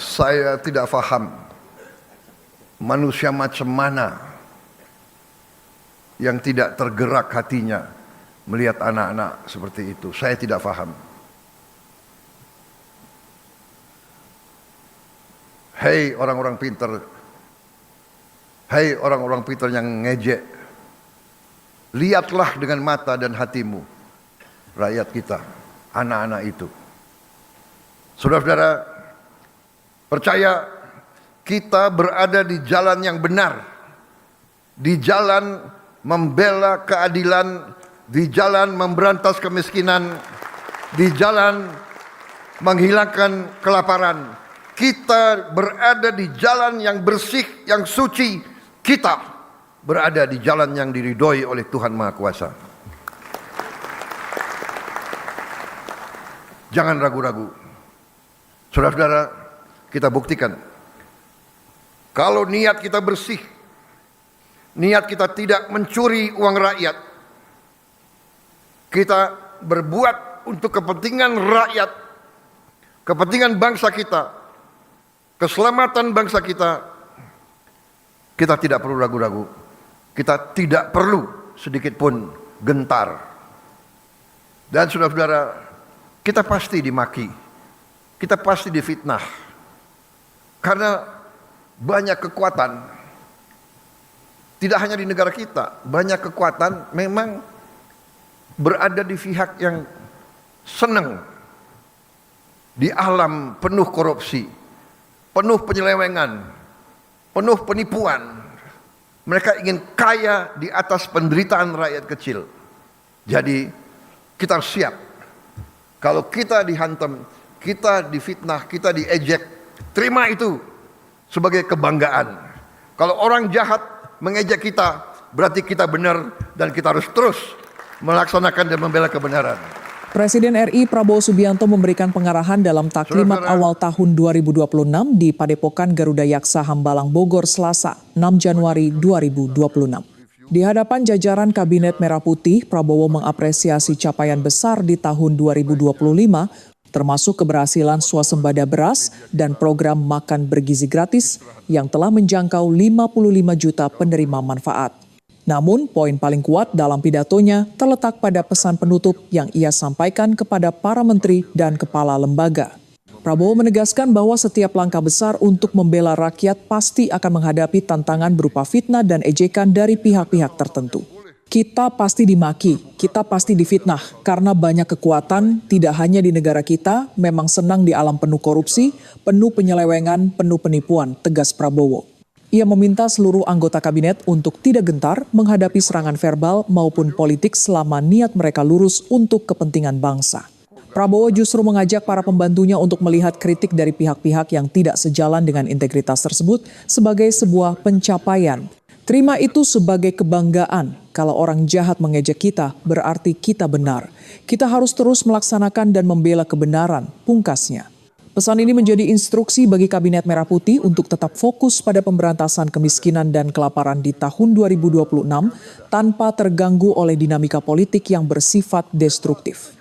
Saya tidak paham manusia macam mana yang tidak tergerak hatinya melihat anak-anak seperti itu. Saya tidak paham. Hei orang-orang pintar, hei orang-orang pintar yang ngejek, lihatlah dengan mata dan hatimu rakyat kita, anak-anak itu. Saudara-saudara, percaya kita berada di jalan yang benar, di jalan membela keadilan, di jalan memberantas kemiskinan, di jalan menghilangkan kelaparan. Kita berada di jalan yang bersih, yang suci. Kita berada di jalan yang diridhoi oleh Tuhan Maha Kuasa. Jangan ragu-ragu. Saudara-saudara, kita buktikan. Kalau niat kita bersih, niat kita tidak mencuri uang rakyat, kita berbuat untuk kepentingan rakyat, kepentingan bangsa kita, keselamatan bangsa kita, kita tidak perlu ragu-ragu. Kita tidak perlu sedikit pun gentar. Dan saudara-saudara, kita pasti dimaki, kita pasti difitnah, karena banyak kekuatan, tidak hanya di negara kita, banyak kekuatan memang berada di pihak yang senang di alam penuh korupsi, penuh penyelewengan, penuh penipuan. Mereka ingin kaya di atas penderitaan rakyat kecil. Jadi kita harus siap. Kalau kita dihantam, kita difitnah, kita diejek, terima itu sebagai kebanggaan. Kalau orang jahat mengejek kita, berarti kita benar dan kita harus terus melaksanakan dan membela kebenaran. Presiden RI Prabowo Subianto memberikan pengarahan dalam taklimat awal tahun 2026 di Padepokan Garuda Yaksa Hambalang Bogor Selasa 6 Januari 2026. Di hadapan jajaran Kabinet Merah Putih, Prabowo mengapresiasi capaian besar di tahun 2025, termasuk keberhasilan swasembada beras dan program makan bergizi gratis yang telah menjangkau 55 juta penerima manfaat. Namun, poin paling kuat dalam pidatonya terletak pada pesan penutup yang ia sampaikan kepada para menteri dan kepala lembaga. Prabowo menegaskan bahwa setiap langkah besar untuk membela rakyat pasti akan menghadapi tantangan berupa fitnah dan ejekan dari pihak-pihak tertentu. Kita pasti dimaki, kita pasti difitnah, karena banyak kekuatan tidak hanya di negara kita memang senang di alam penuh korupsi, penuh penyelewengan, penuh penipuan, tegas Prabowo. Ia meminta seluruh anggota kabinet untuk tidak gentar menghadapi serangan verbal maupun politik selama niat mereka lurus untuk kepentingan bangsa. Prabowo justru mengajak para pembantunya untuk melihat kritik dari pihak-pihak yang tidak sejalan dengan integritas tersebut sebagai sebuah pencapaian. Terima itu sebagai kebanggaan. Kalau orang jahat mengejek kita, berarti kita benar. Kita harus terus melaksanakan dan membela kebenaran, pungkasnya. Pesan ini menjadi instruksi bagi Kabinet Merah Putih untuk tetap fokus pada pemberantasan kemiskinan dan kelaparan di tahun 2026 tanpa terganggu oleh dinamika politik yang bersifat destruktif.